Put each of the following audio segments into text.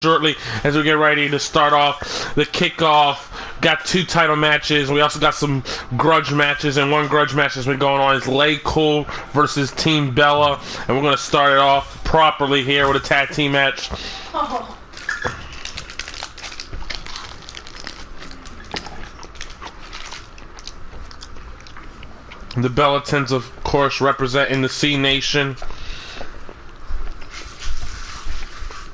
shortly as we get ready to start off the kickoff. Got 2 title matches. We also got some grudge matches, and one grudge match that's been going on is Lay Cool versus Team Bella, and we're going to start it off properly here with a tag team match. Oh. The Bellatons, of course, representing the C Nation.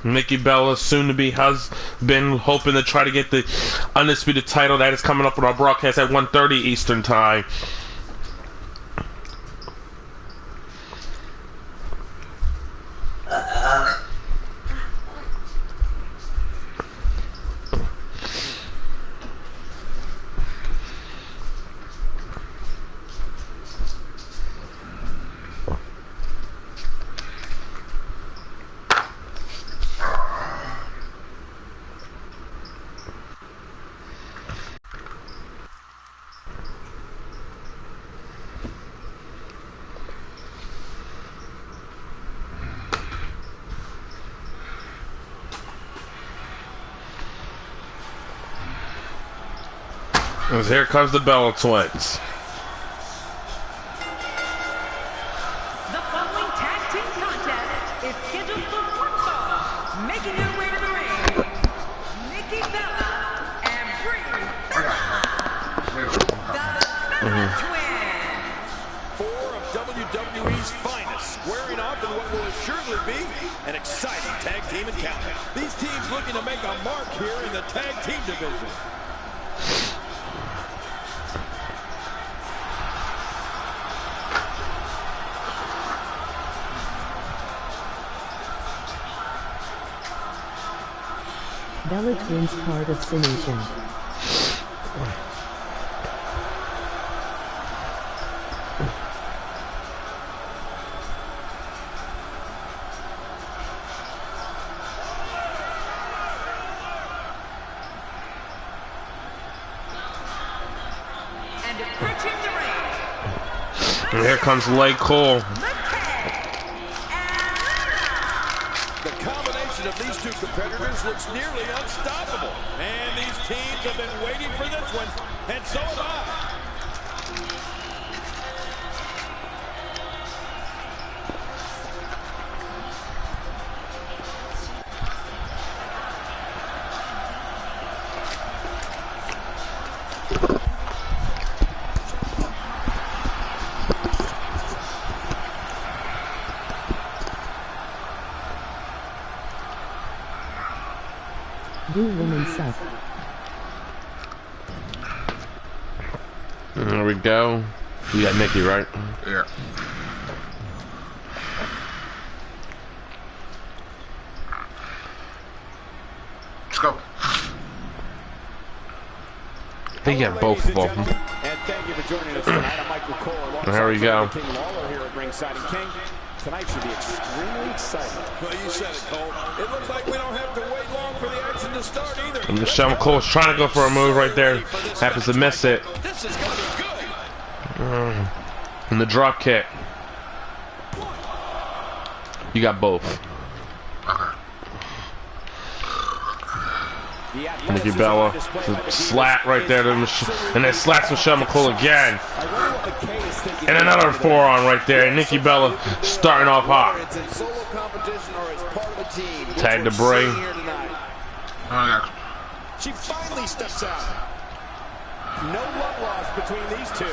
Nikki Bella, soon-to-be husband, hoping to try to get the undisputed title. That is coming up with our broadcast at 1:30 Eastern Time. And here comes the Bella Twins. The following tag team contest is scheduled for one fall. Making their way to the ring, Nikki Bella and Brie Bella, the Bella Twins. 4 of WWE's finest, squaring off in what will assuredly be an exciting tag team encounter. These teams looking to make a mark here in the tag team division. Bella Twins, part of C Nation. And approaching the ring. And here comes Lay Cool. Of these 2 competitors looks nearly unstoppable, and these teams have been waiting for this one, and so have I. Do women suck? There we go. You got Nikki, right? Yeah. Let's go. I think you have both of them. And thank you for joining us tonight. I'm Michael Cole. There we go. King Lawler here at ringside. And King, tonight should be extremely exciting. Well, you said it, Cole. It looks like we don't have to wait long for the action to start either. And Michelle McCool's trying to go for a move right there. Happens to miss it. This is going to be good. And the drop kick. You got both. Nikki Bella, the slap right there, and then slaps Michelle McCool again. And another forearm right there. And Nikki Bella starting off hot. Tag to Bray. She finally steps out. No love lost between these 2.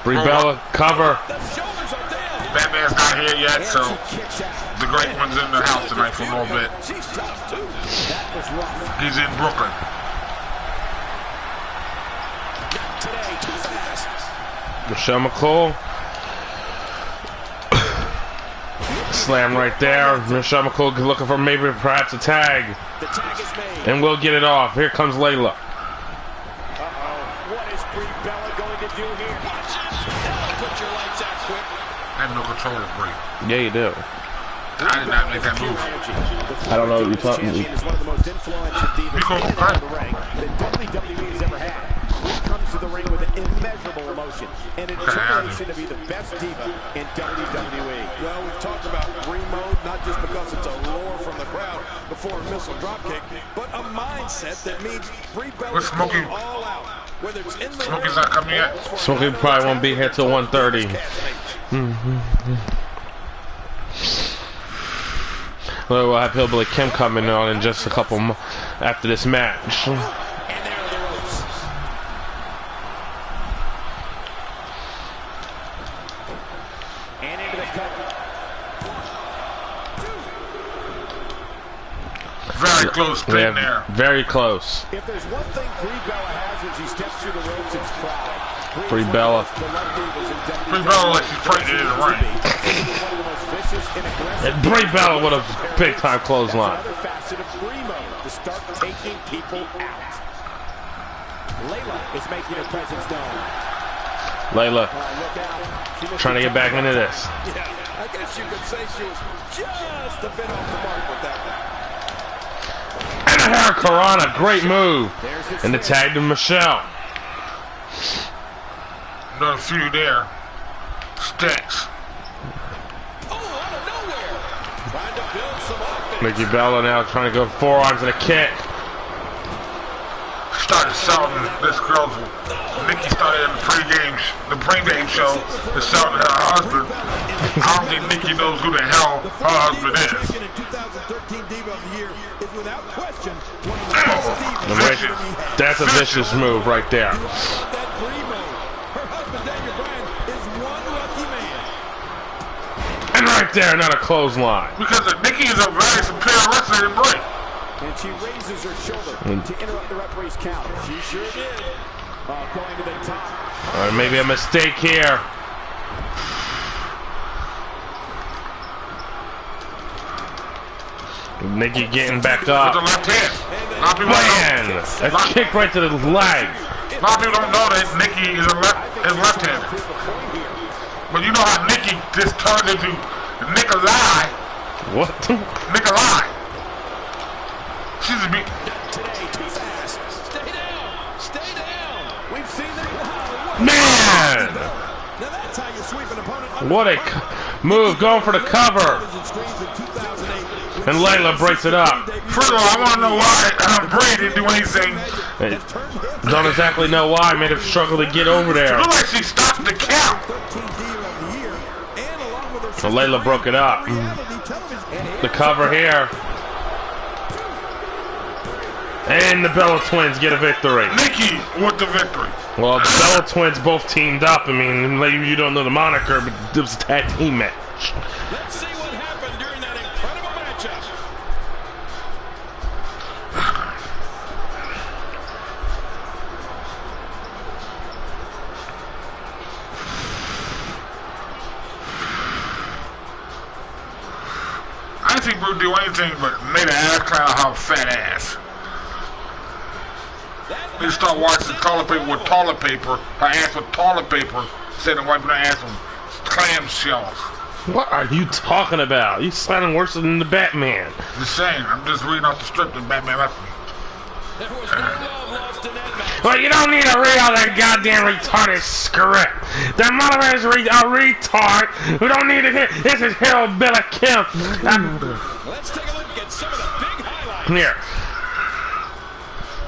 Brie Bella, cover. Batman's not here yet, so the great one's in the house tonight for a little bit. He's in Brooklyn. Michelle McCool. Slam right there. Michelle McCool looking for maybe perhaps a tag. And we'll get it off. Here comes Layla. What is Brie Bella going to do here? Put your lights out quick. I have no control of Brie. Yeah, you do. I did not make that move. I don't know what you're talking about. Is one of the most influential divas in the ring that WWE has ever had. to the ring with immeasurable emotion and a determination to be the best diva in WWE. Well, we've talked about Brie mode, not just because it's a roar from the crowd before a missile dropkick, but a mindset that means Brie Bella is going all out. Whether it's in the Smokey's not coming yet. Smokey probably won't be here till 1:30. Well, we'll have Hillbilly Kim coming on in just a couple after this match. And there are the ropes. And into the cover. Very close thing Yeah, there. very close. If there's one thing Brie Bella has when she steps through the ropes, it's pride. Brie Bella. Brie Bella like she's fighting in the ring. And Brie Bella with a big time clothesline. Another facet of Brie mode to start taking people out. Layla is making her presence known. Layla Look out. trying to get back into this. Yeah, I guess you could say she was just a bit off the mark with that one. And a Hurricanrana, great move. And the tag to Michelle. Another few there. Stacks. Oh, out of nowhere. Trying to build some offense. Nikki Bella now trying to go forearms and a kick. Started shouting this girl's. Nikki started in the pregame show to shout at her husband. I don't think Nikki knows who the hell her husband is. 2013 Diva of the Year is without question one of the best divas. Vicious. That's a vicious move right there. That Brie mode. Her husband Daniel Bryan is one lucky man. And right there, another clothesline. Because Nikki is a very superior wrestler than Brie. And she raises her shoulder to interrupt the referee's count. She sure did. Going to the top. Maybe a mistake here. Nikki getting back With the up. left hand. A lot of people Man, don't a kick right to the leg. A lot of people don't know that Nikki is left-handed. But you know how Nikki just turns into Nikolai. What? Nikolai. She's a big. Today, too fast. Stay down. Stay down. We've seen them. Wow, Man! now that's how you sweep an opponent. What a move, going for the cover. And Layla breaks it up. First of all, I want to know why Brie didn't do anything. Don't exactly know why. Made him struggle to get over there. It looked like she stopped the count. And Layla broke it up. The cover here. And the Bella Twins get a victory. Nikki with the victory. Well, the Bella Twins both teamed up. I mean, maybe you don't know the moniker, but it was a tag team match. Let's see what happened during that incredible matchup. I didn't think Brie would do anything but made an ass clown out of her fat ass. They start washing toilet paper with toilet paper, her ass with toilet paper, instead of wiping her ass with clam shells. What are you talking about? You sounding worse than the Batman. Just saying, I'm just reading off the script that Batman left me. There was no love lost in that match. Well, you don't need to read all that goddamn retarded script. That mother is a retard who don't need to hear. This is Hillbilly Kim. Let's take a look at some of the big highlights. Here.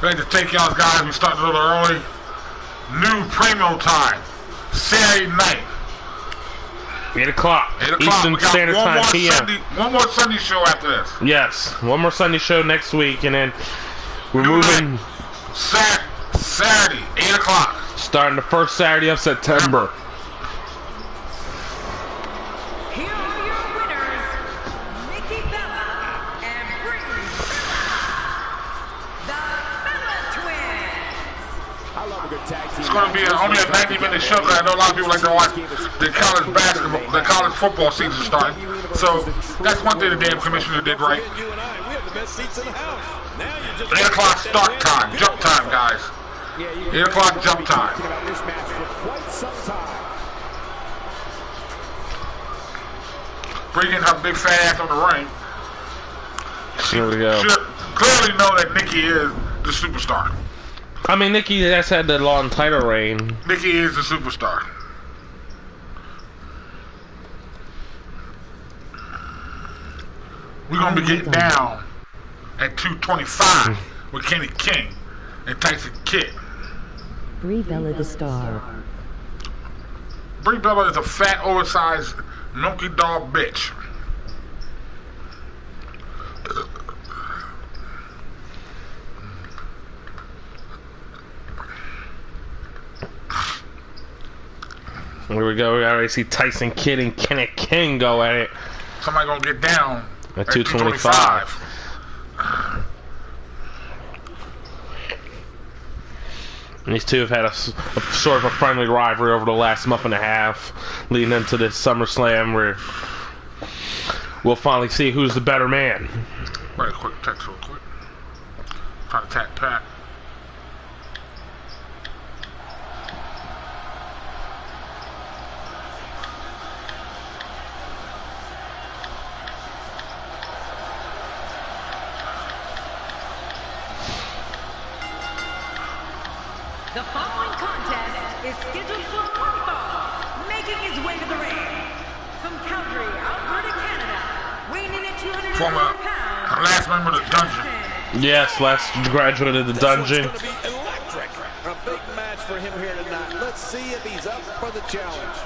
We like to take y'all guys, we start a little early. New primo time, Saturday night. 8 o'clock. 8 o'clock. Eastern We got Standard Time, PM. One more Sunday show after this. Yes, one more Sunday show next week, and then we're New moving, night. Saturday, 8 o'clock. starting the first Saturday of September. Here are your winners, Nikki Bella and Brie Bella, the Bella Twins. I love a good tag team. It's going to be only a 90-minute show because I know a lot of people like to watch the college basketball, the college football season starting. So that's one thing the damn commissioner did right. You and I, we have the best seats in the house. Now you just 8 o'clock start time, jump time, guys. 8 o'clock jump time. about this match for quite some time. Bringing her big fat ass on the ring. Here we go. Should clearly know that Nikki is the superstar. I mean, Nikki has had the long title reign. Nikki is the superstar. We're gonna be getting down at 225 with Kenny King and Tyson Kidd. Brie Bella the star. Brie Bella is a fat, oversized, milky dog bitch. Here we go. We already see Tyson Kidd and Kenny King go at it. Somebody gonna get down at 225. And these two have had a sort of a friendly rivalry over the last month and a half, leading into this SummerSlam where we'll finally see who's the better man. Wait a quick text real quick. Try to tap Pat. The following contest is scheduled for one fall, making his way to the ring. From Calgary, Alberta, Canada, weighing in at 200 Former pounds. last member of the dungeon. Yes, last graduate of the dungeon. This one's gonna be electric. A big match for him here tonight. Let's see if he's up for the challenge.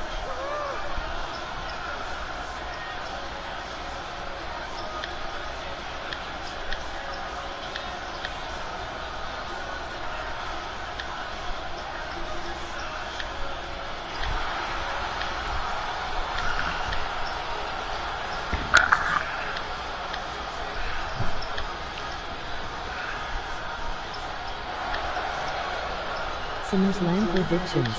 Summerslam predictions.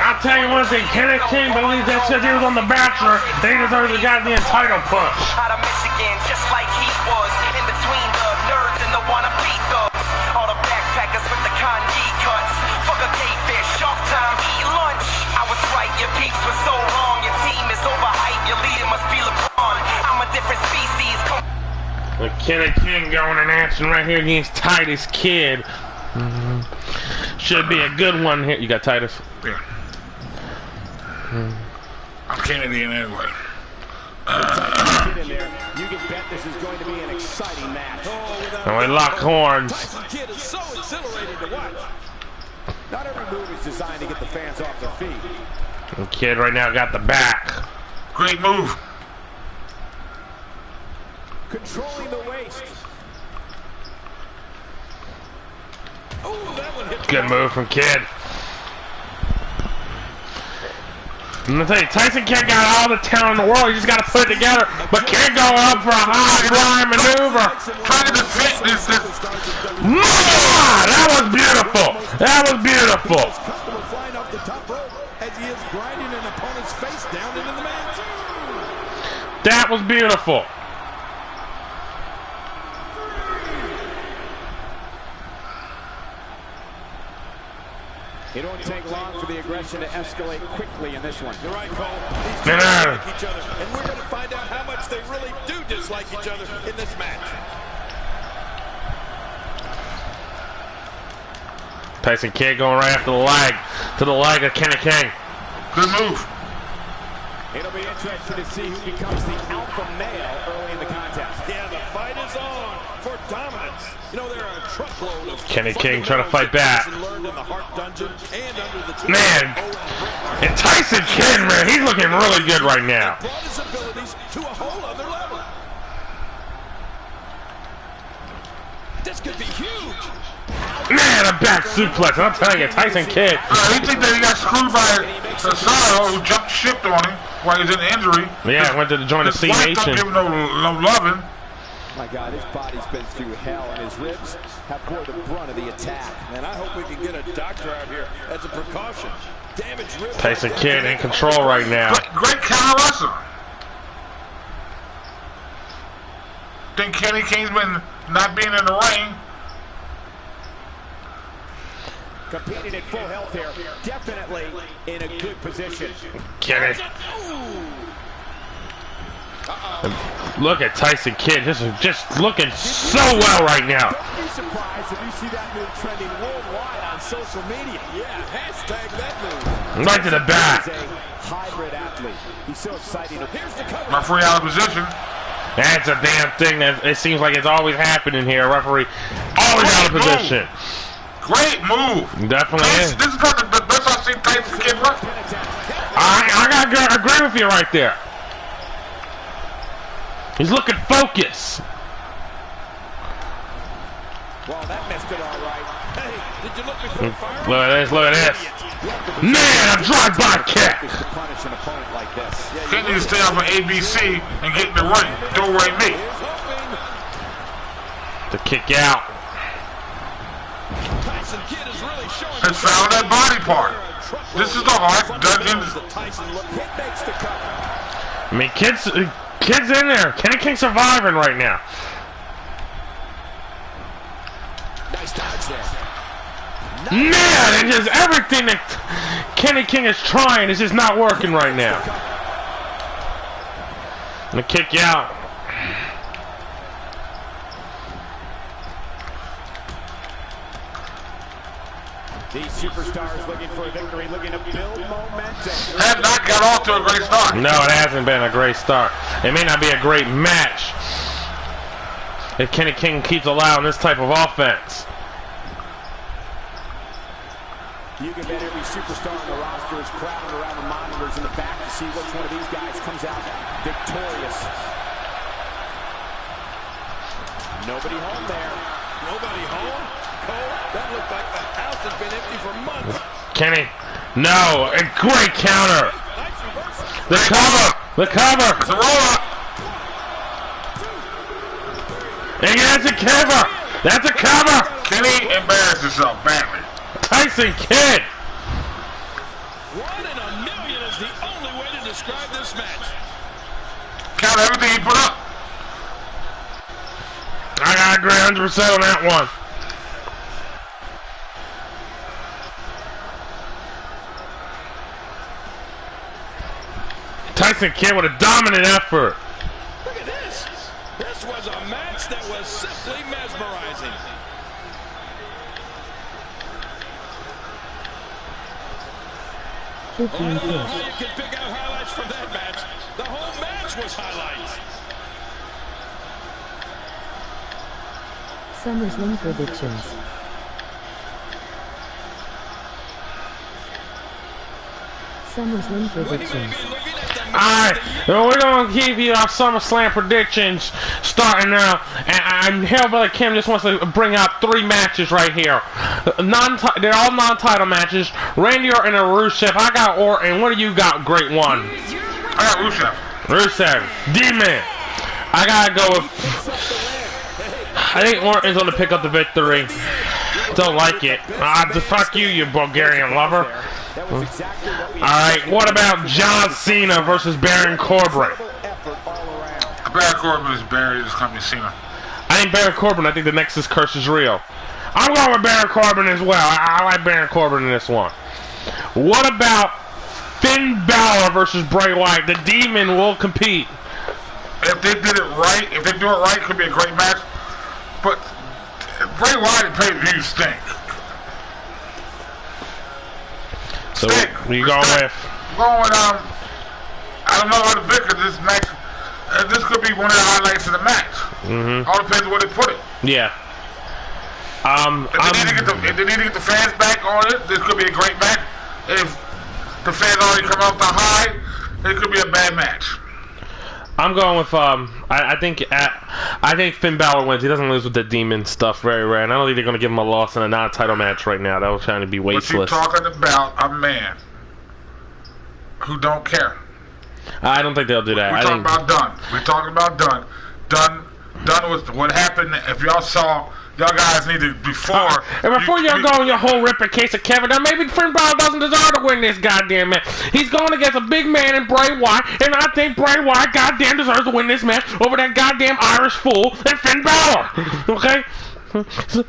I'll tell you one thing, Kenny King believes that shit he was on The Bachelor, they deserve the goddamn title push. Out of Michigan, just like he was, in between the nerds and the wannabe thugs. All the backpackers with the Kanye cuts. Fuck a cavefish, shark time, eat lunch. I was right, your peaks were so wrong. Your team is overhyped, your leader must be LeBron. I'm a different species. With Kenny King going in action right here against Titus Kidd. Should be a good one here. You got Titus? Yeah. I'm Kennedy in anyway. You can bet this is going to be an exciting match. And we lock horns. Tyson Kidd is so exhilarating to watch. Not every move is designed to get the fans off their feet. And Kidd right now got the back. Great move. Controlling the waist. Oh, that one hit. Good move from Kidd. I'm gonna tell you, Tyson Kidd got all the talent in the world. He just got to put it together. But Kidd going up for a high flying maneuver. Trying to defend this. That was beautiful. That was beautiful. Customer flying off the top rope as he is grinding an opponent's face down into the mat. That was beautiful. It won't take long for the aggression to escalate quickly in this one. You're right, Cole. These two Yeah. like each other, and we're going to find out how much they really do dislike each other in this match. Tyson Kidd going right after the leg, to the leg of Kenny King. Good move. It'll be interesting to see who becomes the alpha male early in the contest. Yeah, the fight is on for dominance. You know, there are a truckload of Kenny King trying to fight back. learned in the Hart Dungeon and under the Man, and Tyson Kidd, man, he's looking really good right now. brought his abilities to a whole other level. This could be huge. Man, a back suplex. I'm telling you, Tyson Kidd. You think that he got screwed by Cesaro, who jumped ship on him while he was in injury. Yeah, went to join the His C wife Nation. don't give him no loving. My God, his body's been through hell, and his ribs have bore the brunt of the attack. And I hope we can get a doctor out here as a precaution. Damaged ribs. Tyson Kidd in control right now. Great counter wrestler. Think Kenny Kingsman not being in the ring. Competing at full health here. Definitely in a good position. Kenny. Look at Tyson Kidd, just looking so well right now. Don't be surprised if you see that move trending worldwide on social media. Yeah, hashtag that move. Right to the back. He's a hybrid athlete. He's so exciting. Here's the cover. Referee out of position. That's a damn thing that it seems like it's always happening here. Referee always out of position. Great move. Definitely is. This is probably the best I've seen Tyson Kidd work. I gotta agree with you right there. He's looking focused. Well, that missed it all right. Hey, did you look before firing? Look at this, look at this. Man, a drive-by kick. To punish an opponent like this. He needs to stay off of ABC and get in the ring. Don't worry me. The kick out. It's found that body part. This is the Hart Dungeon. I mean, Kidd's in there. Kenny King surviving right now. Nice dodge there. Man, it's just everything that Kenny King is trying is just not working right now. And the kick out. These superstars looking for a victory, looking to build momentum. Have not got off to a great start. No, it hasn't been a great start. It may not be a great match if Kenny King keeps allowing this type of offense. You can bet every superstar on the roster is crowded around the monitors in the back to see which one of these guys comes out victorious. Nobody home there. Nobody home? Cole, that looked like the house has been empty for months. Kenny, no, a great counter. The cover, the cover. It's a roll-up. And that's a cover. That's a cover. Kenny embarrassed himself badly. Tyson Kidd. One in a million is the only way to describe this match. Count everything he put up. I gotta agree 100% on that one. Tyson Kidd with a dominant effort. Look at this. This was a match that was simply mesmerizing. I don't know how you can pick out highlights from that match. The whole match was highlights. Summerslam predictions. Summerslam predictions. Alright, we're going to give you our SummerSlam predictions starting now. And Hellbilly Kim just wants to bring out 3 matches right here. They're all non-title matches. Randy Orton and Rusev. I got Orton. What do you got, great one? I got Rusev. Rusev. D-Man. I gotta go with... I think Orton's going to pick up the victory. Don't like it. Fuck you, you Bulgarian lover. Alright, what about John Cena versus Baron Corbin? Baron Corbin is buried. This company Cena. I think Baron Corbin. I think the Nexus curse is real. I'm going with Baron Corbin as well. I like Baron Corbin in this one. What about Finn Balor versus Bray Wyatt? The Demon will compete. If they did it right, if they do it right, it could be a great match. But Bray Wyatt and pay-per-view stink. So what you going with? I'm going with I don't know how to pick this match. This could be one of the highlights of the match. All depends on where they put it. Yeah. If they need to get the fans back on it, this could be a great match. If the fans already come off the high, it could be a bad match. I'm going with I think Finn Balor wins. He doesn't lose with the Demon stuff very rare, and I don't think they're going to give him a loss in a non-title match right now. That was trying to be wasteless. But you're talking about a man who don't care. I don't think they'll do that. We're talking about Dunn. We're talking about Dunn. Dunn done with what happened. If y'all saw, y'all guys need to before. And before y'all go on your whole ripping case of Kevin, now maybe Finn Balor doesn't deserve to win this goddamn match. He's going against a big man in Bray Wyatt, and I think Bray Wyatt goddamn deserves to win this match over that goddamn Irish fool and Finn Balor. Okay? The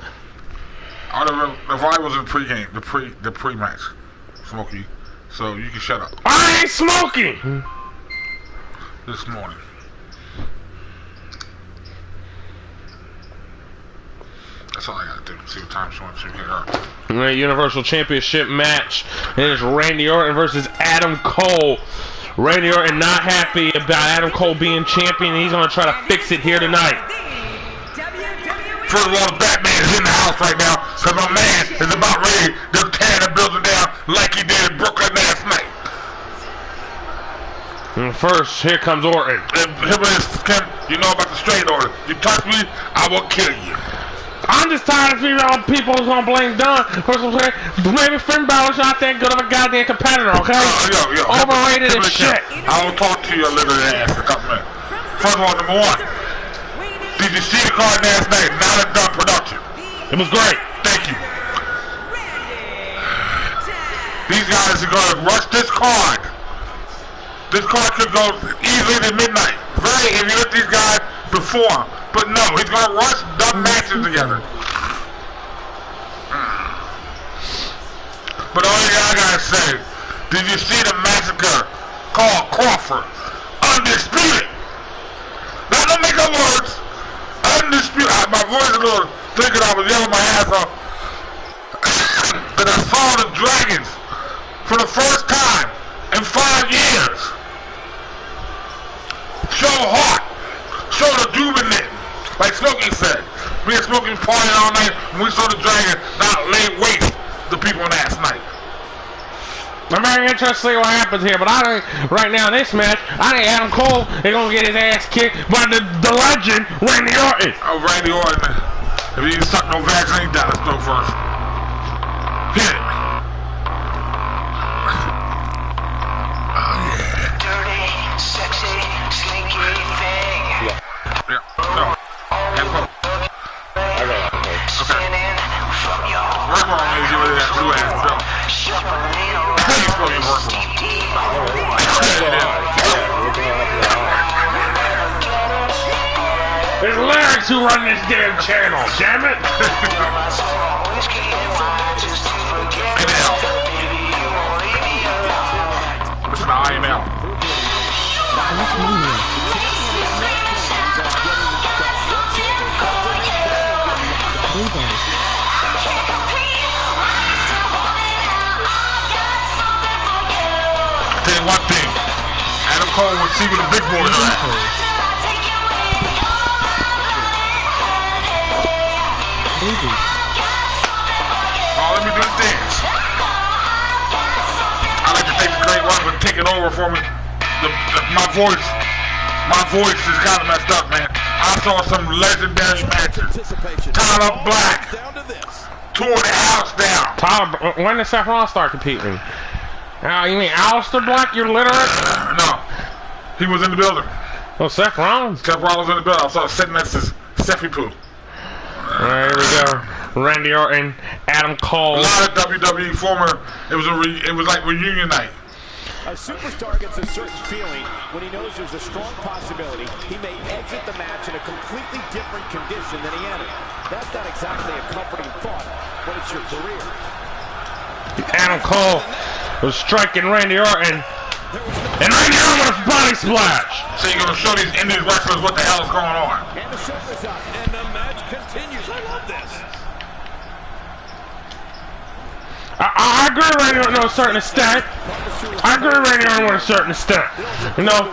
Valley was in the pregame, the pre-match, Smokey. So you can shut up. I ain't smoking. This morning. That's all I gotta do. See what time she wants to get her. The Universal Championship match. And it's Randy Orton versus Adam Cole. Randy Orton not happy about Adam Cole being champion. He's gonna try to fix it here tonight. First of all, the Batman is in the house right now because my man is about ready to tear the building down like he did in Brooklyn last night. And first, here comes Orton. You know about the straight order. You touch me, I will kill you. I'm just tired of people who's gonna blame Dunn. Maybe Finn Balor's not that good of a goddamn competitor, okay? Yo. Overrated as shit. I will talk to you a little ass in a couple minutes. First of all, number one, did you see the card last night? Not a done production. It was great. Thank you. These guys are going to rush this card. This card could go easily to midnight. Right, if you let these guys perform. But no, he's going to rush dumb matches together. But only thing I got to say, did you see the massacre called Crawford? Undisputed. Not to make up words. Undisputed. My voice is a little thinking I was yelling my ass off. But I saw the Dragons for the first time in 5 years. Show heart. Show the jubilant. Like Smokey said. Me and Smokey partying all night when we saw the Dragon not lay waste to people last night. I'm very interested to see what happens here, but I think right now in this match, I think Adam Cole is gonna get his ass kicked by the legend Randy Orton. Oh, Randy Orton. If he didn't suck no vaccine down his throat first. Hit it. Oh yeah. Dirty, sexy, slinky thing. Yeah. No. Okay. Work on me, give it that blue ass belt. He's supposed to work on. There's lyrics who run this damn channel, damn it! Listen to IML. Tell you one thing, Adam Cole will see where the big boys are at. Oh, let me do the dance. I like to thank the great one for taking over for me. My voice is kind of messed up, man. I saw some legendary matches. Tyler Black tore the house down. Tyler, when did Seth Rollins start competing? You mean Aleister Black? You're literate? No, he was in the building. Oh, Seth Rollins? Seth Rollins in the building. I saw sitting next to Seffy Poo. Alright, here we go. Randy Orton, Adam Cole. A lot of WWE former. It was like reunion night. A superstar gets a certain feeling when he knows there's a strong possibility he may exit the match in a completely different condition than he entered. That's not exactly a comforting thought when it's your career. Adam Cole was striking Randy Orton. And Randy Orton with a body splash. So you're going to show these Indian wrestlers what the hell is going on. And the show is up. And the match continues. I love this. I agree with Randy Orton to a certain extent. I agree with Randy Orton to a certain extent. You know?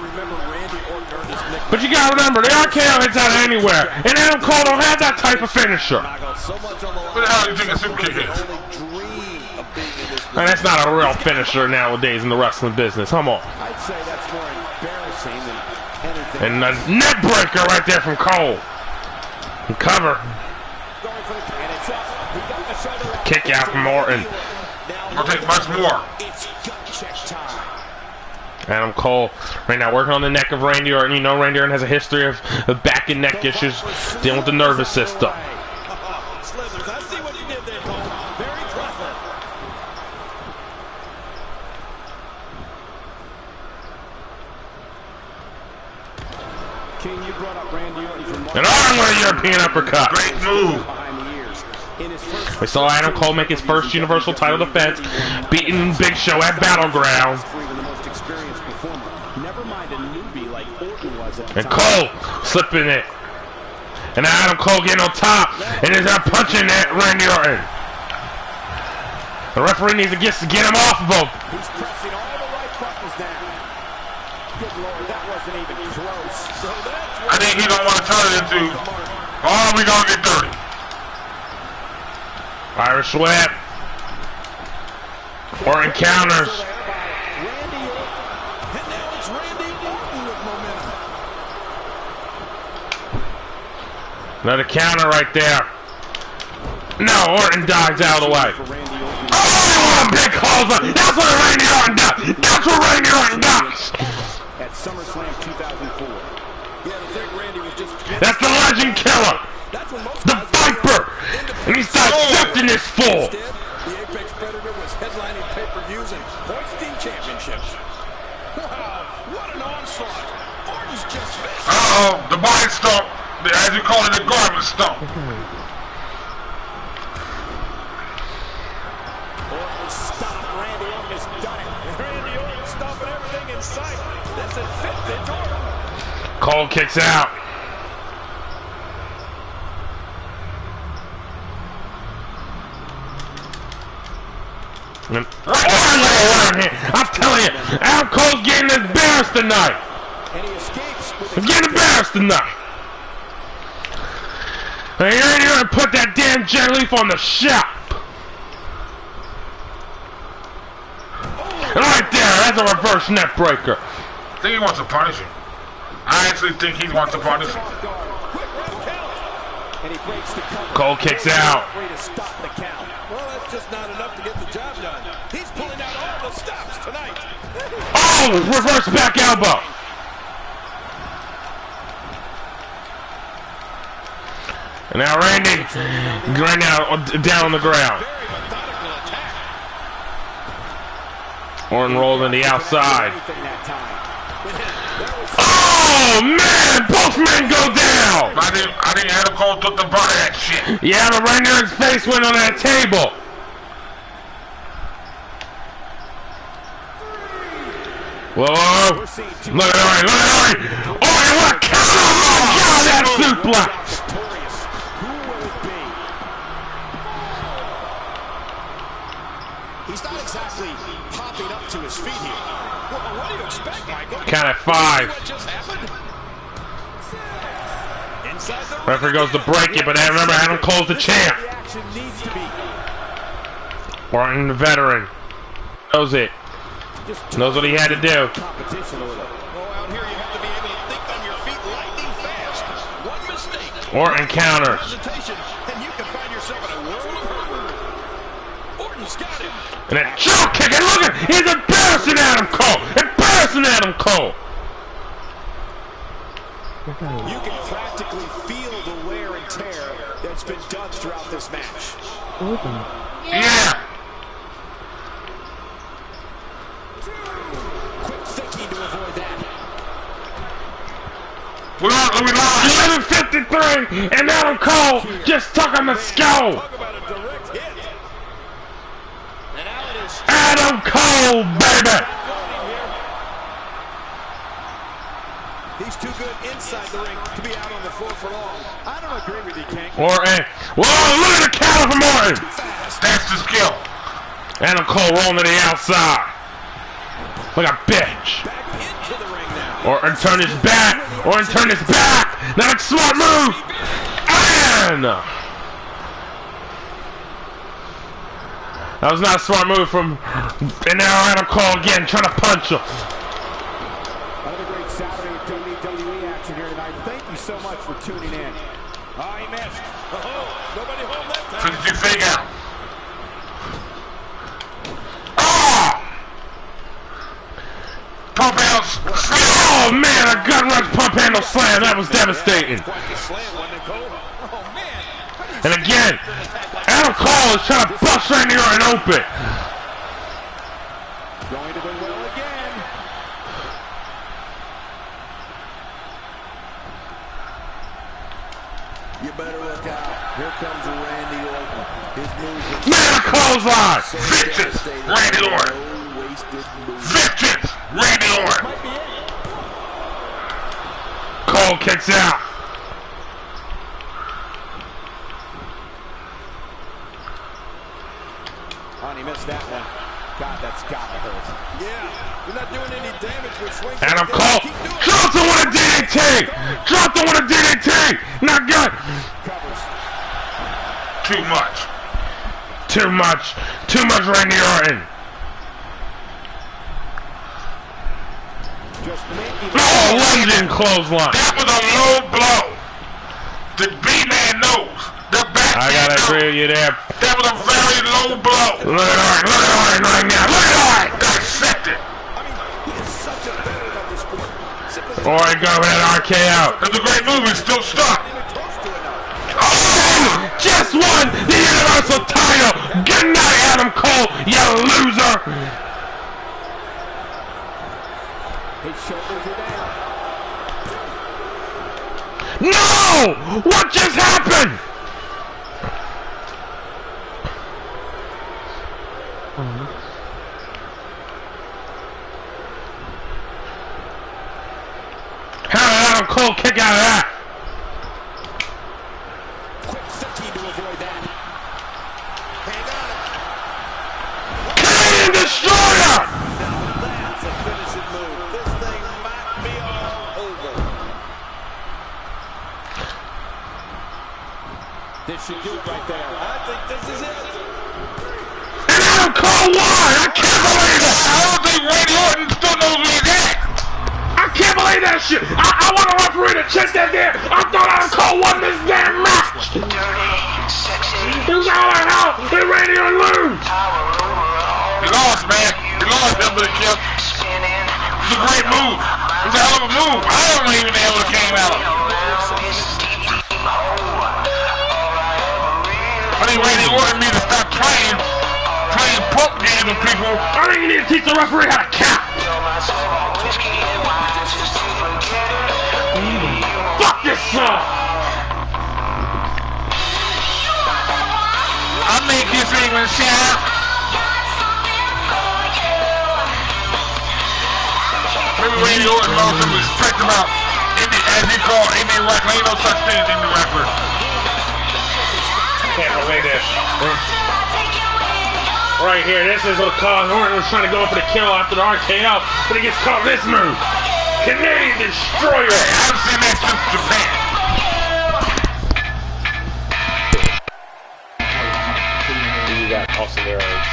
But you gotta remember, the RKO hits out of anywhere. And Adam Cole don't have that type of finisher. What the hell do you think a super kick is? And that's not a real finisher nowadays in the wrestling business. Come on. I'd say that's more embarrassing than anything. And a neck breaker right there from Cole. And cover. Kick out from Orton. I'll take much more. It's gut check time. Adam Cole right now working on the neck of Randy Orton. You know Randy Orton has a history of back and neck issues, dealing with the nervous system. Slithers, I see what you did there, Cole. Very clever. King, you brought up Randy Orton's An arm with a European uppercut. Great move. behind the ears. In his first We saw Adam Cole make his first Universal title defense, beating Big Show at Battleground. even the most experienced performer. Never mind a newbie like Orton was at the And time. Cole slipping it. And Adam Cole getting on top and is out punching at Randy Orton. The referee needs to get him off of him. He's pressing all the right buttons now. Good Lord, that wasn't even close. So that's I think he don't want to turn it into, oh, we gonna get dirty. Irish whip. Orton counters. Randy Orton. And now it's Randy Orton with momentum. Another counter right there. No, Orton dives out of the way. For Randy Orton. Oh, big closer. That's what Randy Orton does. That's what Randy Orton does. At Summerslam 2004. Yeah, to think Randy was just... That's the legend killer. That's when most The guys were Viper. And he's accepting this fool. Instead, the Apex Predator was headlining pay-per-views and hoisting championships. Wow, what an onslaught. Orton's just finished. Uh-oh, the body stomp. As you call it, the garbage stomp. Orton stopped. Randy Orton has done it. Randy Orton stomping everything in sight. This is vintage Orton. Cole kicks out. I'm telling you, Adam Cole's getting embarrassed tonight. And he escapes with I'm getting embarrassed tonight. And you ain't even put that damn jet leaf on the shop. Right there, that's a reverse neck breaker. I think he wants to punish him. I actually think he wants to punish him. off guard. Quick rope count. And he breaks the cover. Cole kicks out. Referee to stop the count. Well, that's just not enough to get the job done. He's pulling out all the stops tonight. Oh, reverse back elbow. And now Randy, right now down on the ground. Very methodical attack. Orton rolled in the outside. Anything that time. That was Oh man, both men go down. I think Adam Cole took the brunt of that shit. Yeah, but right now his face went on that table. Whoa! we're seeing two Look at Orton! Look at Orton! Orton, what a counter! Oh my God, that suplex! victorious. Who will it be? He's not exactly popping up to his feet here. Well, what do you expect, Michael? Count at 5. What just happened? Inside the Referee goes to break it, but remember, Adam Cole's the champ. The action needs to be Orton, the veteran, knows it. just Knows what he had to do. competition a little. Oh, out here you have to be able to think on your feet lightning fast. One mistake, Orton counters. hesitation, and you can find yourself in a world of hurt. Orton's got him. And a drop kick, and look at, he's embarrassing Adam Cole. Embarrassing Adam Cole. You can practically feel the wear and tear that's been done throughout this match. Orton. Yeah. Quick thinking to avoid that. We lost. 11:53, and Adam Cole just took him a skull. Talk about a direct hit. And now it is Adam Cole, baby. he's too good inside the ring to be out on the floor for long. I don't agree with you, King. Orton. Whoa, look at the counter from Orton. That's the skill. Adam Cole rolling to the outside. Like a bitch. Back into the ring now. Orton turned his back. Orton turned his back. Not a smart move. And that was not a smart move from. And now Adam Cole again trying to punch him. Another great Saturday of WWE action here tonight. Thank you so much for tuning in. Oh, he missed. Oh, nobody home that time. 52 fake out. Oh! pump handles. Oh man, a gut wrench pump handle slam. That was devastating. Quite the slam, wasn't it, Cole? Oh, man. And again, Adam Cole is trying to bust Randy Orton open. Going to the well again. You better look out. Here comes Randy Orton. His moves are Man, a clothesline. Vengeance, Randy Orton. so wasted moves. Vengeance, Randy Orton. Cole kicks out. Oh, he missed that one. God, that's gotta hurt. Yeah, you're not doing any damage with swings. Adam like Cole that. Keep doing it. dropped him with a DDT. Dropped him with a DDT. Not good. Covers. Too much. Too much. Too much Randy Orton. Just making Oh, lunging clothesline. That was a low blow. The B-man knows. The back I gotta agree with you there. That was a very low blow. Look at Orton. Look at Orton right now. Look at Orton. Dissect it. I mean, he is such a veteran of the sport. Simply Orton go ahead, RK out. That's a great move. It's still stuck. not even close to enough. Oh, just won the Universal title. Good night, Adam Cole, you loser. His shoulders are down. No! What just happened? How did Adam Cole kick out of that? Quick thinking to avoid that. Hang on. Canadian Destroyer! That's a finishing move. This thing might be all over. This should do it right there. I think this is it. And Adam Cole won! I can't believe it! I don't think Randy Orton still knows where he's at. I can't believe that shit! I want a referee to check that there! I thought Adam Cole won this damn match! He was all like, how did Randy Orton lose? He lost, man. He lost that big kill. It's a great move. It's a hell of a move. I don't even know how it came out. I think Randy Orton needs to stop playing pump games with people. I think you need to teach the referee how to count! Fuck this song! I make this England shout. Maybe Randy Orton lost some respect about indie, as he called indie wrestling. Ain't no such thing as indie wrestler. Can't believe this. Right here, this is what caused Orton was trying to go for the kill after the RKO, but he gets caught with this move. Canadian Destroyer! I haven't seen that since Japan. You got Austin Aries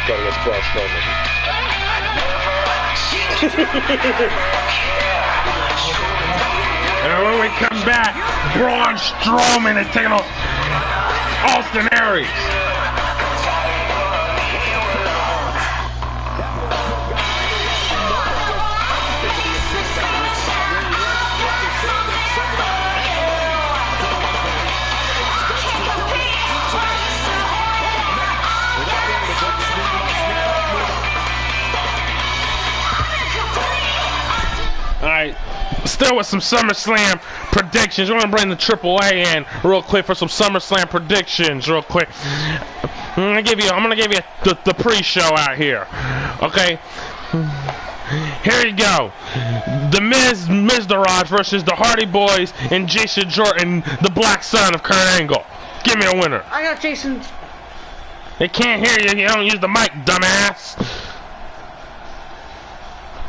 going against Braun Strowman. And when we come back, Braun Strowman is taking on Austin Aries. Alright, still with some SummerSlam predictions. We're gonna bring the AAA in real quick for some SummerSlam predictions, real quick. I'm gonna give you the pre-show out here. Okay. Here you go. The Miz Daraj versus the Hardy Boys and Jason Jordan, the Black Son of Kurt Angle. Give me a winner. I got Jason. They can't hear you. You don't use the mic, dumbass.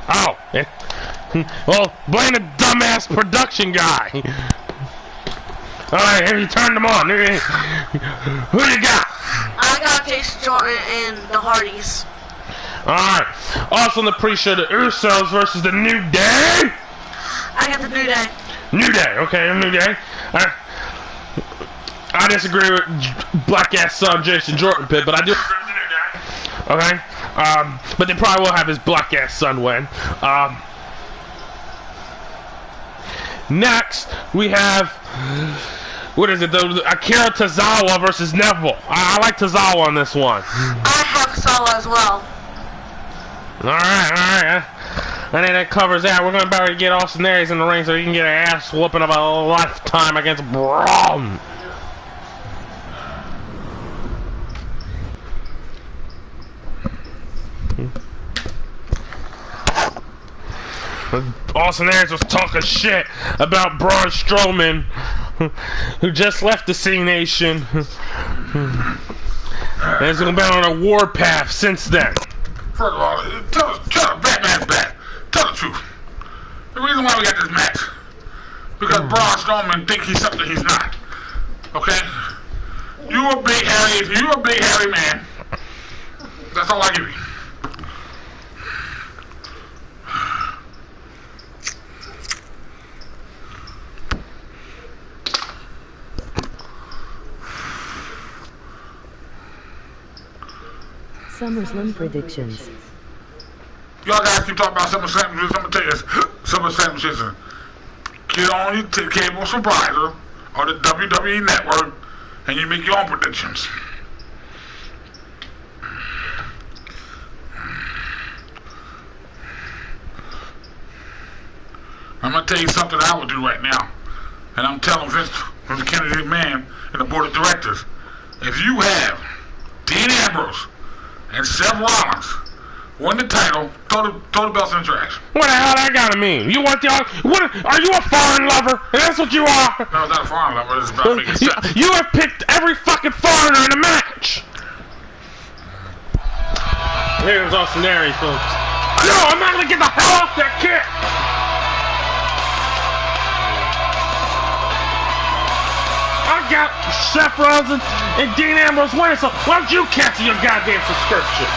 Oh. Well, blame the dumbass production guy. Alright, here you turned them on. Who you got? I got Jason Jordan and the Hardys. Alright. Also in the pre-show, the Usos versus the New Day. I got the New Day. New Day, okay, New Day. I disagree with black ass son Jason Jordan Pitt, but I do agree with the New Day. Okay. But they probably will have his black ass son win. Next, we have, what is it, the Akira Tozawa versus Neville. I like Tozawa on this one. I have Tozawa as well. Alright. I think that covers that. We're going to better get Austin Aries in the ring so he can get an ass whooping of a lifetime against Braun. Austin Aries was talking shit about Braun Strowman, who just left the C Nation, and has been on a warpath since then. First of all, tell the Batman's back. Tell the truth. The reason why we got this match, because Braun Strowman think he's something he's not. Okay? You a big hairy man. That's all I give you. Summerslam predictions. Y'all guys keep talking about Summerslam. I'm gonna tell you this. Summerslam shit. Get on your cable provider or the WWE network and you make your own predictions. I'm gonna tell you something I would do right now. And I'm telling Vince, the Kennedy man and the board of directors, if you have Dean Ambrose and Seth Rollins win the title, throw the belts in the trash. What the hell that gotta mean? You want are you a foreign lover? That's what you are. No, it's not a foreign lover. It's about making sense. You have picked every fucking foreigner in the match. Here's Austin Aries, folks. No, I'm not gonna get the hell off that kick. I got Seth Rollins and Dean Ambrose winning, so why don't you cancel your goddamn subscription?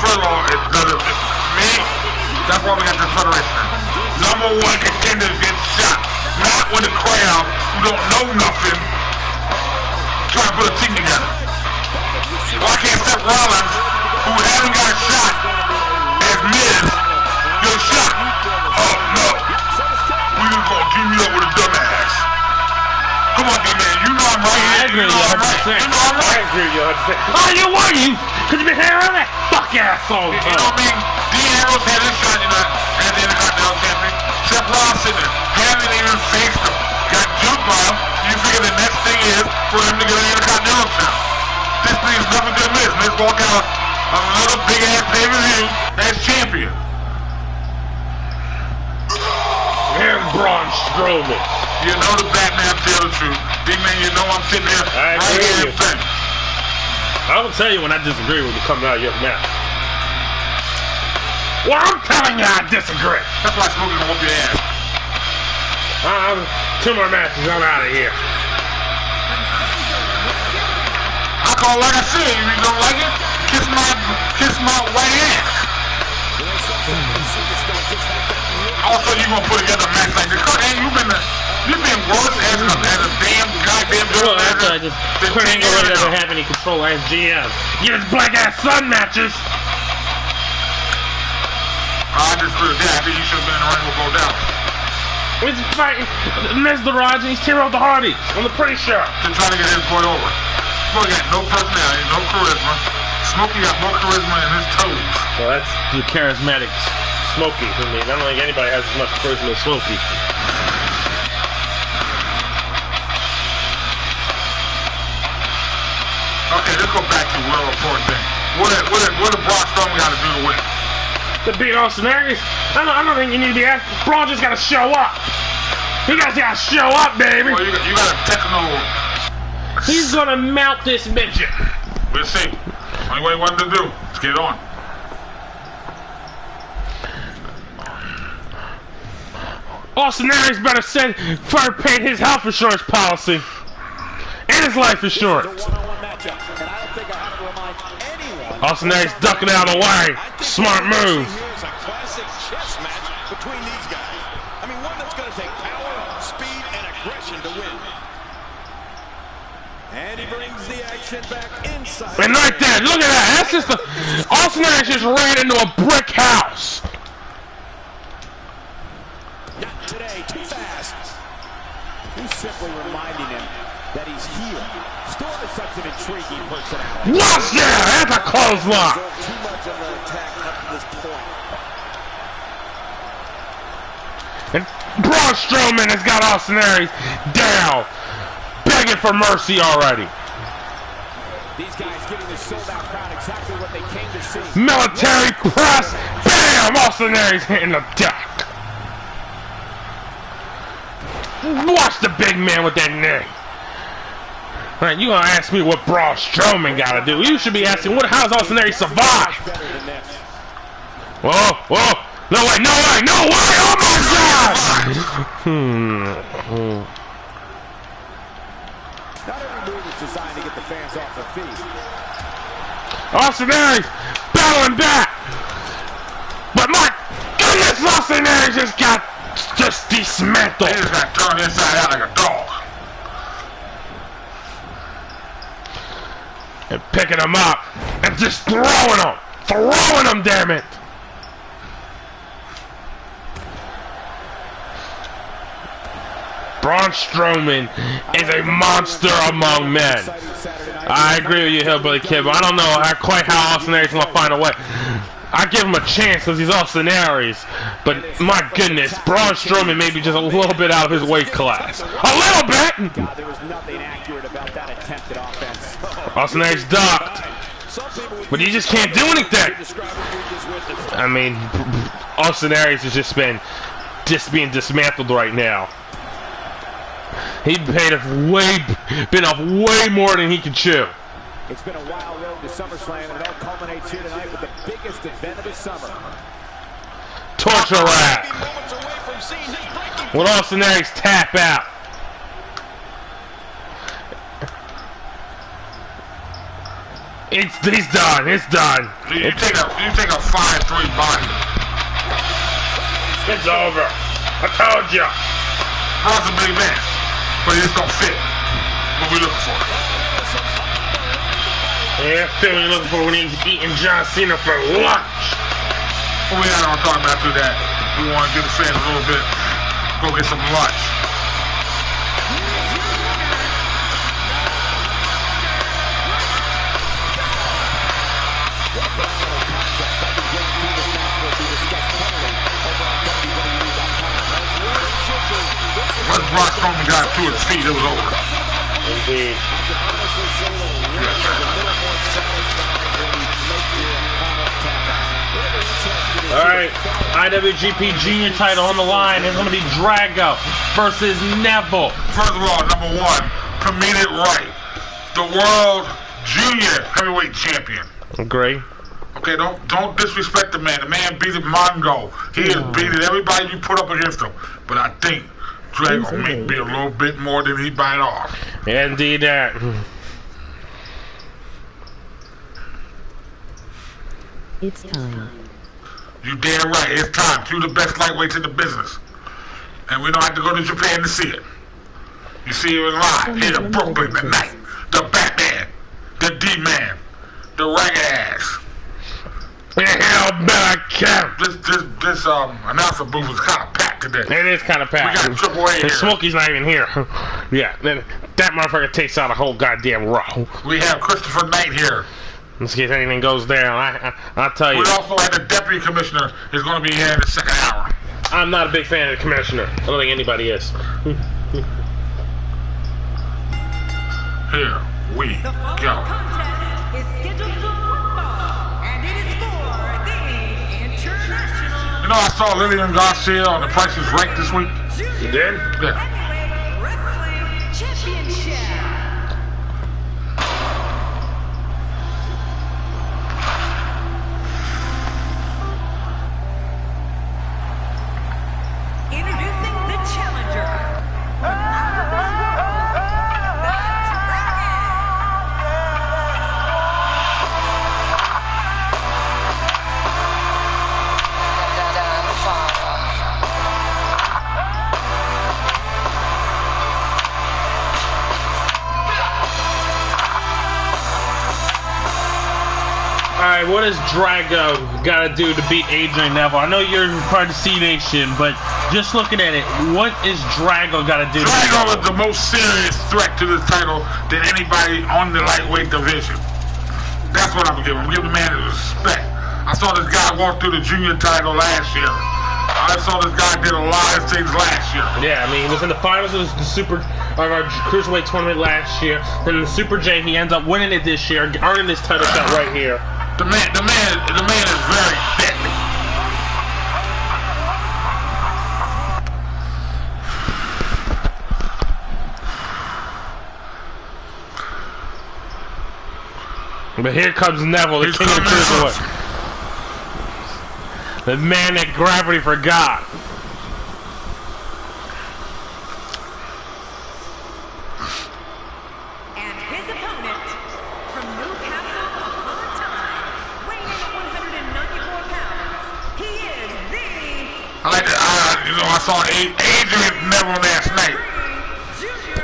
First of all, me, that's why we got this federation. Number one contenders get shot. Not when the crowd, who don't know nothing, try to put a team together. Why can't Seth Rollins, who hasn't got shot as Miz, get a shot? Oh, no. We just gonna team you up with a dumbass. Come on, D-Man, you know I'm right here. You know I'm right. You know I'm right. I agree with you 100%. Oh, you won, you? Cause you been hearing that fuck ass all the time. You know what I mean? Dean Ambrose had his shot, you know, at the Intercontinental Champion. Seth Rollins sitting there, haven't even faced him. Got jumped by him. You figure the next thing is for him to get an Intercontinental title. This thing is nothing to miss. Let's walk out another big ass pay-per-view as champion. And Braun Strowman. You know the Batman tell the truth. D-Man, you know I'm sitting here right here and saying. I will tell you when I disagree with you coming out of your mouth. Well, I'm telling you I disagree. That's why Smokey's gonna whoop your ass. 2 more matches, I'm out of here. I call like I said, if you don't like it, kiss my white ass. Also, you gonna put together a match like this? Hey, you've been worse as a damn goddamn well, that's why I just couldn't ever have any control as GM. Get his black ass son matches. I disagree with that. I think you should have been in the ring with Bo Dallas. He's fighting Miz the Raj and he's Hero the Hardy on the pretty shirt. They're trying to get his boy over. Smokey got no personality, no charisma. Smokey got more charisma than his toes. Well, that's the charismatic Smokey for me. I don't think anybody has as much charisma as Smokey. Okay, let's go back to the real important thing. What did Braun Strowman got to do to win? To beat Austin Aries? I don't think you need to be asked. Braun just got to show up. He got to show up, baby. Well, you got a techno. He's gonna mount this midget. We'll see. Only way he wanted to do. Let's get it on. Austin Aries better send for pay his health insurance policy and his life insurance. Austin Aries ducking out of the way. Smart move. Here's a classic chess match between these guys. I mean, one that's going to take power, speed, and aggression to win. And he brings the action. Sent back inside. And right there, look at that. That's just the Austin Aries just ran into a brick house. Not today, too fast. He's simply reminding him that he's here. Storm is such an intriguing personality. Watch that! That's a clothesline. Too much of an attack up to this point. And Braun Strowman has got Austin Aries down, begging for mercy already. These guys giving the sold-out crowd exactly what they came to see. Military press, bam! Austin Aries hitting the deck. Watch the big man with that knee. All right, you gonna ask me what Braun Strowman gotta do? You should be asking, how's Austin Aries survive? Whoa, whoa! No way! No way! No way! Oh my God! Not every move is designed to get the fans off their feet. Austin Aries battling back, but my goodness, Austin Aries just dismantled. He just got turned inside out like a dog. And picking him up and just throwing him, damn it. Braun Strowman is a monster among men. I agree with you, Hillbilly Kid, but I don't know quite how Austin Aries is going to find a way. I give him a chance because he's Austin Aries, but my goodness, Braun Strowman may be just a little bit out of his weight class. A little bit! God, there was nothing accurate about that attempted offense. Austin Aries ducked, but he just can't do anything. I mean, Austin Aries has just being dismantled right now. He been off way more than he can chew. It's been a wild road to Summerslam, and it all culminates here tonight with the biggest event of the summer. Torture rack. With Austin Aries tap out. He's done. It's done. You take a 5-3 body. It's over. I told you. Braun's a big man, but he just don't fit what we looking for. Yeah, that's what we're looking for when he's eating John Cena for lunch. Well, we ain't gonna talk about through that. We want to give the fans a little bit, go get some lunch. Once Braun Strowman got to his feet, it was over. Indeed. Alright, IWGP Junior title on the line. It's going to be Drago versus Neville. First of all, number one, commit it right. The World Junior Heavyweight Champion. Agree. Okay, don't disrespect the man. The man beat Mongo. He has beaten everybody you put up against him. But I think Drago may be a little bit more than he bite off. Indeed that. It's time. You damn right. It's time. Two of the best lightweights in the business. And we don't have to go to Japan to see it. You see it live here in Brooklyn tonight. The Batman. The D-Man. The ragged ass. Hell better camp. This announcer booth is kind of packed today. It is kind of packed. We got Triple A here. And Smokey's not even here. Yeah, that motherfucker takes out a whole goddamn row. We have Christopher Knight here. Let's see if anything goes down. I'll tell you. We also have the Deputy Commissioner is going to be here in the second hour. I'm not a big fan of the Commissioner. I don't think anybody is. Here we The following go. contest is scheduled for one fall, and it is for the International You know, I saw Lillian Garcia on The Price is Right this week. You did? Yeah. Heavyweight Wrestling Championship. Introducing the challenger from out of this world, the Dragon. Alright, what does Drago gotta do to beat Adrian Neville? I know you're part of the C Nation, but just looking at it, what is Drago gotta do? Drago is the most serious threat to the title than anybody on the lightweight division. That's what I'm giving. I'm giving the man his respect. I saw this guy walk through the junior title last year. I saw this guy did a lot of things last year. Yeah, I mean, he was in the finals of the Super Cruiserweight tournament last year. Then in the Super J, he ends up winning it this year, earning this title shot right here. The man is very deadly. But here comes Neville, the king of the Cruiserweight. The man that gravity forgot. And his opponent from Newcastle upon Tyne, weighing in at 194 pounds, he is the I like that. I saw Adrian Neville last night junior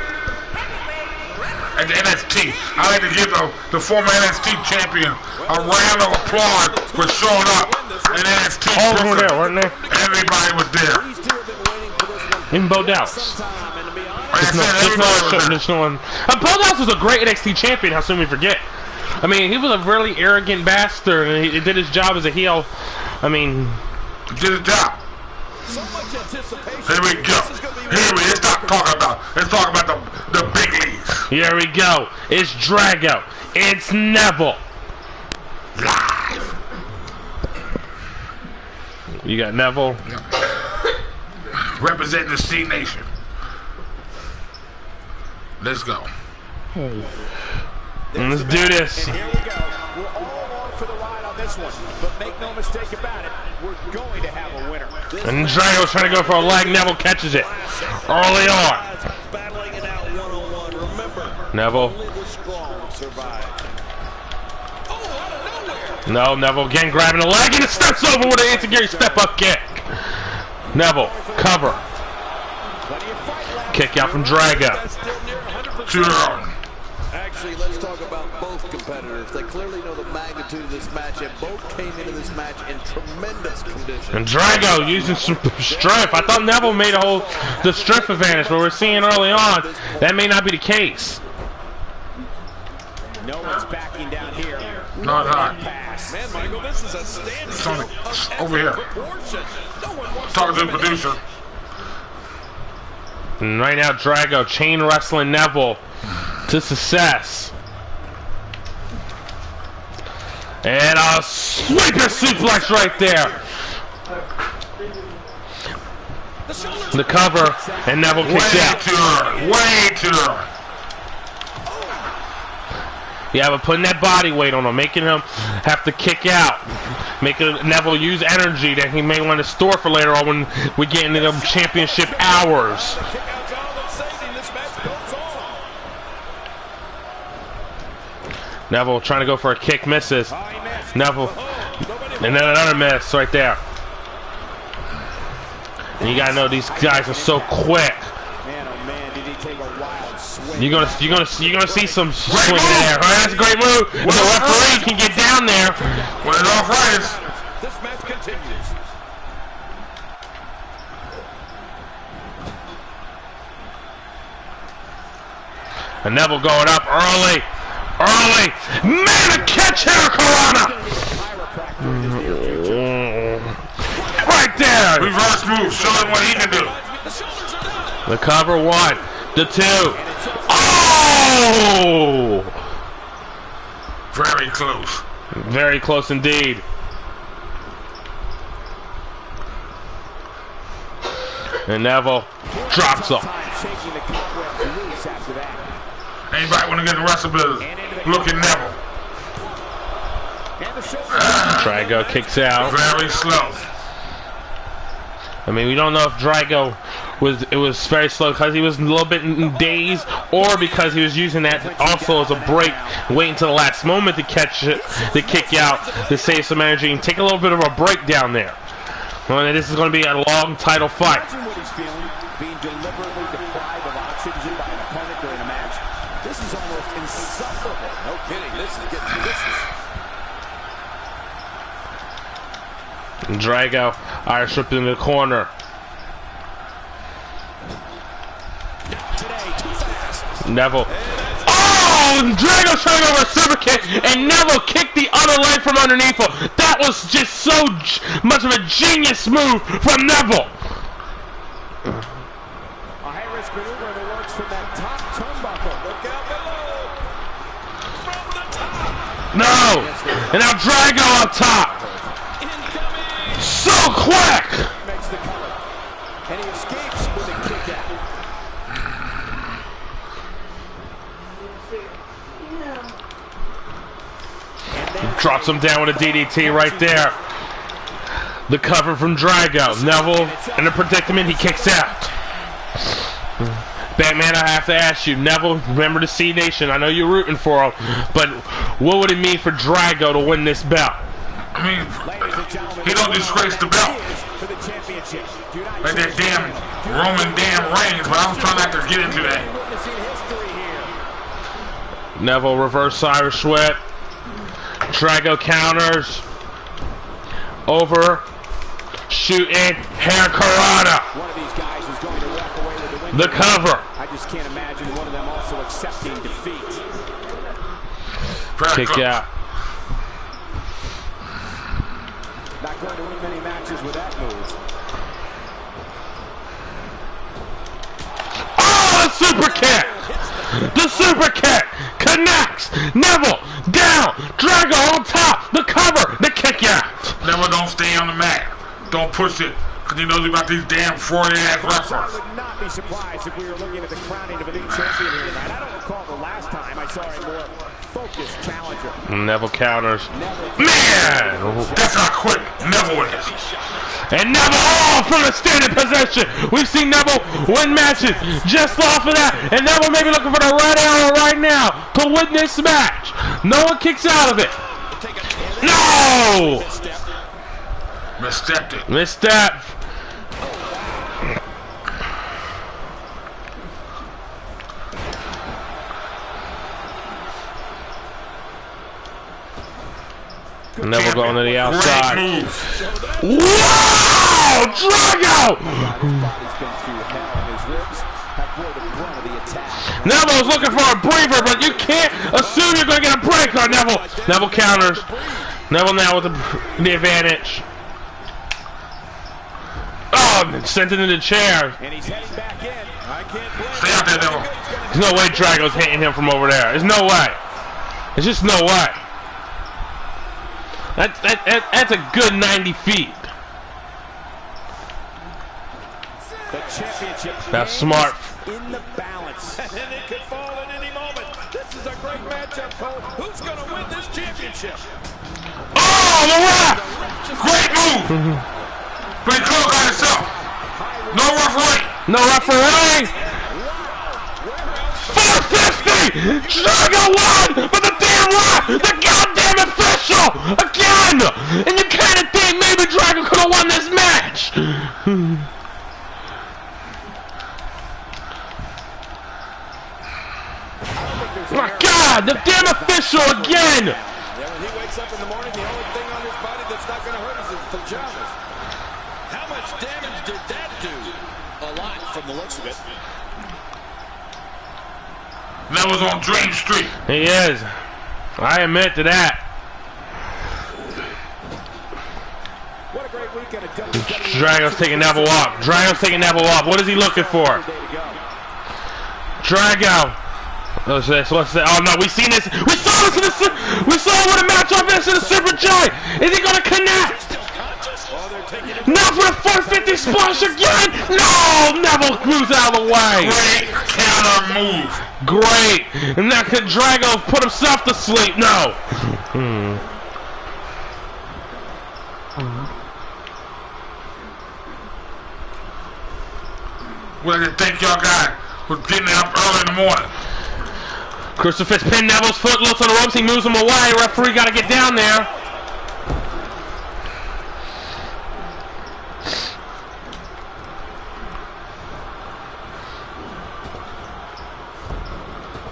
heavyweight wrestler. at the NXT. I like to give the former NXT champion a round of applause for showing up in NXT. All were there, weren't they? Everybody was there. Even Bo Dallas. Like I There's no one. Bo Dallas was a great NXT champion. How soon we forget? I mean, he was a really arrogant bastard, and he did his job as a heel. I mean, he did his job. So much anticipation. Here we go. Let's not talk about. Let's talk about the big leagues. here we go. It's Drago. It's Neville. Live. You got Neville. Representing the C Nation. Let's go. Hey. Let's do this. And here we go. We're all along for the ride on this one. But make no mistake about it, we're going to have a winner. And Drago's trying to go for a leg. Neville catches it early on. Battling it out one-on-one. Remember, Neville. only the strong survive. Oh, out of nowhere. No, Neville again grabbing the leg and it steps over with an anti-Gary step-up kick. Neville, cover. Plenty of fight left. Kick out from Drago. That's still near 100%. Too early. Actually, let's talk about both competitors. They clearly know the magnitude of this match, and both came into this match in tremendous condition. And Drago using some strength. I thought Neville made the strength advantage, but we're seeing early on that may not be the case. No one's backing down here. Not hot. Pass. Man, Michael, this is a standstill of Over here. proportion. No one wants Talking to the producer. And right now, Drago chain wrestling Neville to success. And a sweeper suplex right there. The cover, and Neville kicks out. Too early. Way too early. Yeah, but putting that body weight on him, making him have to kick out, making Neville use energy that he may want to store for later on when we get into the championship hours. kick out's all that's saving this match goes on. Neville trying to go for a kick, misses. Neville, and then another miss right there. And you gotta know these guys are so quick. Man, oh man, did he take a wild swing. You're gonna see some swing in there. Oh, that's a great move. The referee can get down there. When it's off right, This match continues. And Neville going up early. Man, a catch here, Corona. Right there. reverse move. Show him what he can do. The cover, 1, the 2. Oh! Very close. Very close indeed. And Neville drops him. Shaking the cobwebs loose after that. Anybody want to get the rest of the look at Neville? And the shoulder. Drago kicks out. Very slow. I mean, we don't know if Drago was very slow because he was a little bit dazed, or because he was using that also as a break, waiting until the last moment to catch it, to kick out, to save some energy and take a little bit of a break down there. Well, this is going to be a long title fight. Imagine what he's feeling, being deliberately deprived of oxygen by an opponent during a match. This is almost insufferable. No kidding. This is getting vicious. Drago, Irish whip in the corner. Neville. Oh, Drago trying over a super kick, and Neville kicked the other leg from underneath him. That was just so much of a genius move from Neville. A high-risk maneuver in the works from that top turnbuckle. Look out below. From the top. No, and now Drago on top. So quick. Makes the cover. And he escapes with a kick out. Drops him down with a DDT right there. The cover from Drago. Neville in a predicament, he kicks out. Batman, I have to ask you, Neville, remember the C Nation. I know you're rooting for him, but what would it mean for Drago to win this belt? I mean, he don't disgrace the belt. Like that damn Roman damn Reigns, but I was trying not to get into that. Neville reverse Irish whip. Drago counters. Over. Shooting. Hair Karada. One of these guys is going to walk away with the win. The cover. I just can't imagine one of them also accepting defeat. Kick out. Not going to win many matches with that move. Oh, the super kick! The super kick connects. Neville down. Drago on top. The cover. The kick out. Neville don't stay on the mat. Don't push it. Because he knows about these damn 40-ass I wrestlers. would not be surprised if we were looking at the crowning of a new champion here tonight. I don't recall the last time I saw a more focused challenger. Neville counters. Man! That's how quick Neville is. And Neville all from a standing position. We've seen Neville win matches just off of that. And Neville may be looking for the right arrow right now to win this match. No one kicks out of it. No! Misstepped it. Misstep. Neville going to the outside. Wow! Drago! Neville's looking for a breather, but you can't assume you're going to get a break on Neville. Neville counters. Neville now with the advantage. Oh, sent it in the chair. And he's heading back in. I can't blame him. Stay out there, Neville. There's no way Drago's hitting him from over there. There's no way. There's just no way. That's a good 90 feet. The championship. That's smart. In the balance. And it could fall at any moment. This is a great matchup, Cole. Who's going to win this championship? Oh, the ref! Great move. But he could have got himself. No referee. No referee. 450. Drago won, but the damn ref, the goddamn official, again. And you kind of think maybe Drago could have won this match. My God, the damn official again! Yeah, when he wakes up in the morning, the only thing on his body that's not going to hurt is his pajamas. How much damage did that do? A lot from the looks of it. That was on Dream Street. He is. I admit to that. What a great weekend at WWE. Drago's taking Neville up. Drago's taking Neville up. What is he looking for? Drago. Let's say, oh no, we seen this. We saw this in the. We saw it with a match on this in the Super Giant. Is he gonna connect? Now for the 450 splash again. No, Neville moves out of the way. Great counter move. Great. And now could Drago put himself to sleep? No. Well, I thank y'all guys for getting up early in the morning. Crucifix pin Neville's foot, looks on the ropes, he moves him away. Referee got to get down there.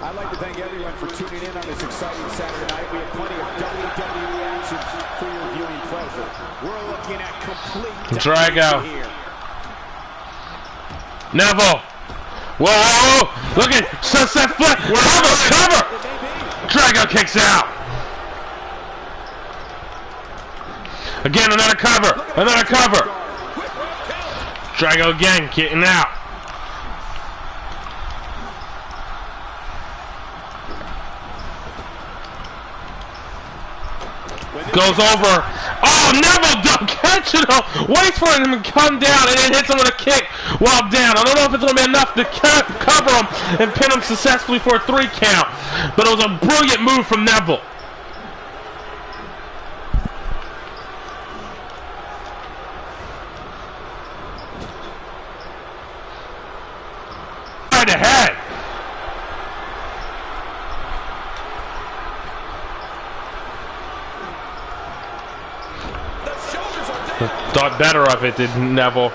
I'd like to thank everyone for tuning in on this exciting Saturday night. We have plenty of WWE action for your viewing pleasure. We're looking at complete Drago. here. Neville. Whoa! Look at sunset flip. Cover! Drago kicks out. Again, another cover. Drago again, getting out. Goes over. Oh, Neville don't catch it. Waits for him to come down and then hits him with a kick while down. I don't know if it's going to be enough to cover him and pin him successfully for a 3 count. But it was a brilliant move from Neville. Right ahead. Thought better of it, did Neville.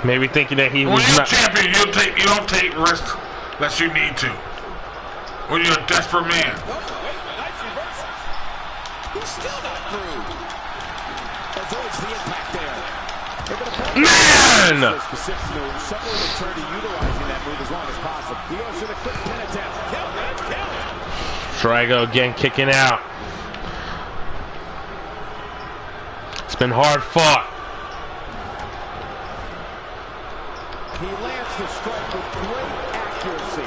Maybe thinking that he was when you're not. Champion, you don't take risks unless you need to. When you're a desperate man. Nice reversal. He's still not through. Avoids the impact there. Man! Specific move. Someone will turn to utilizing that move as long as possible. He goes for the quick pin attempt. Count. Drago again kicking out. It's been hard fought. He lands the strike with great accuracy.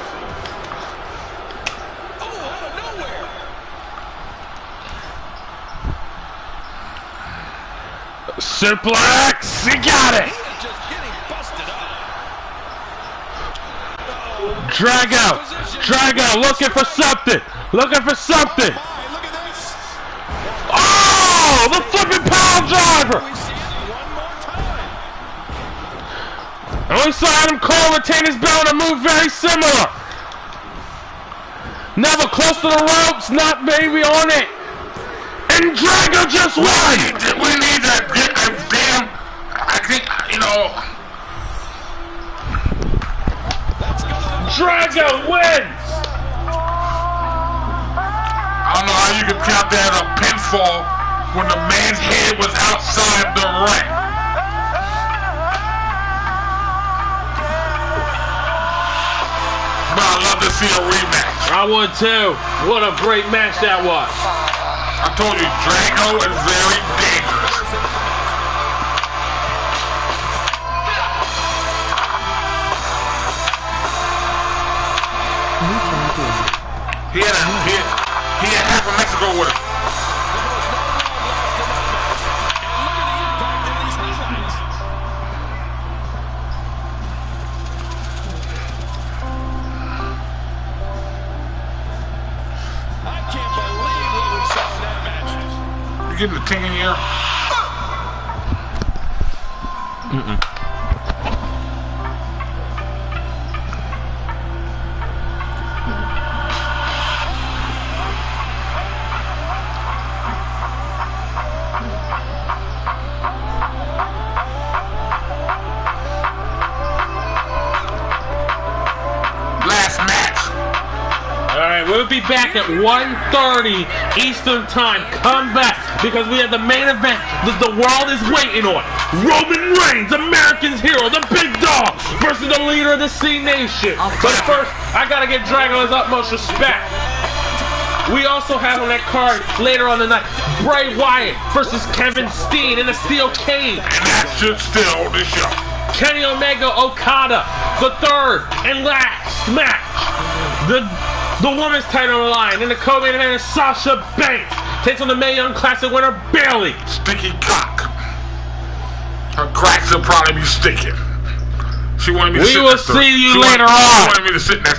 Oh, out of nowhere! Suplex! He got it! He is just getting busted up. Drago looking for something! Look at this. Oh! The flipping power driver! We see it one more time. And we saw Adam Cole retain his belt and move very similar. Neville close to the ropes, not maybe on it. And Drago just won! We need that damn. I think, you know. Drago wins! I don't know how you can count that a pinfall when the man's head was outside the ring. But I'd love to see a rematch. I would too. What a great match that was. I told you, Drago is very dangerous. He had half of Mexico with him. I can't believe what we saw in that match. You getting the ting in here? Last match. Alright, we'll be back at 1:30 Eastern Time. Come back because we have the main event that the world is waiting on. Roman Reigns, American's hero, the big dog, versus the leader of the C Nation. But first, I gotta give Drago his utmost respect. We also have on that card later on the night, Bray Wyatt versus Kevin Steen in a steel cage. And that should still the show. Kenny Omega Okada, the third and last match. The women's title on the line in the co-main event is Sasha Banks takes on the Mae Young Classic winner Bayley. Sticky cock. Her cracks will probably be sticking. She wanted me to sit We will next to her. see you She later wanted on. me to sit next to her.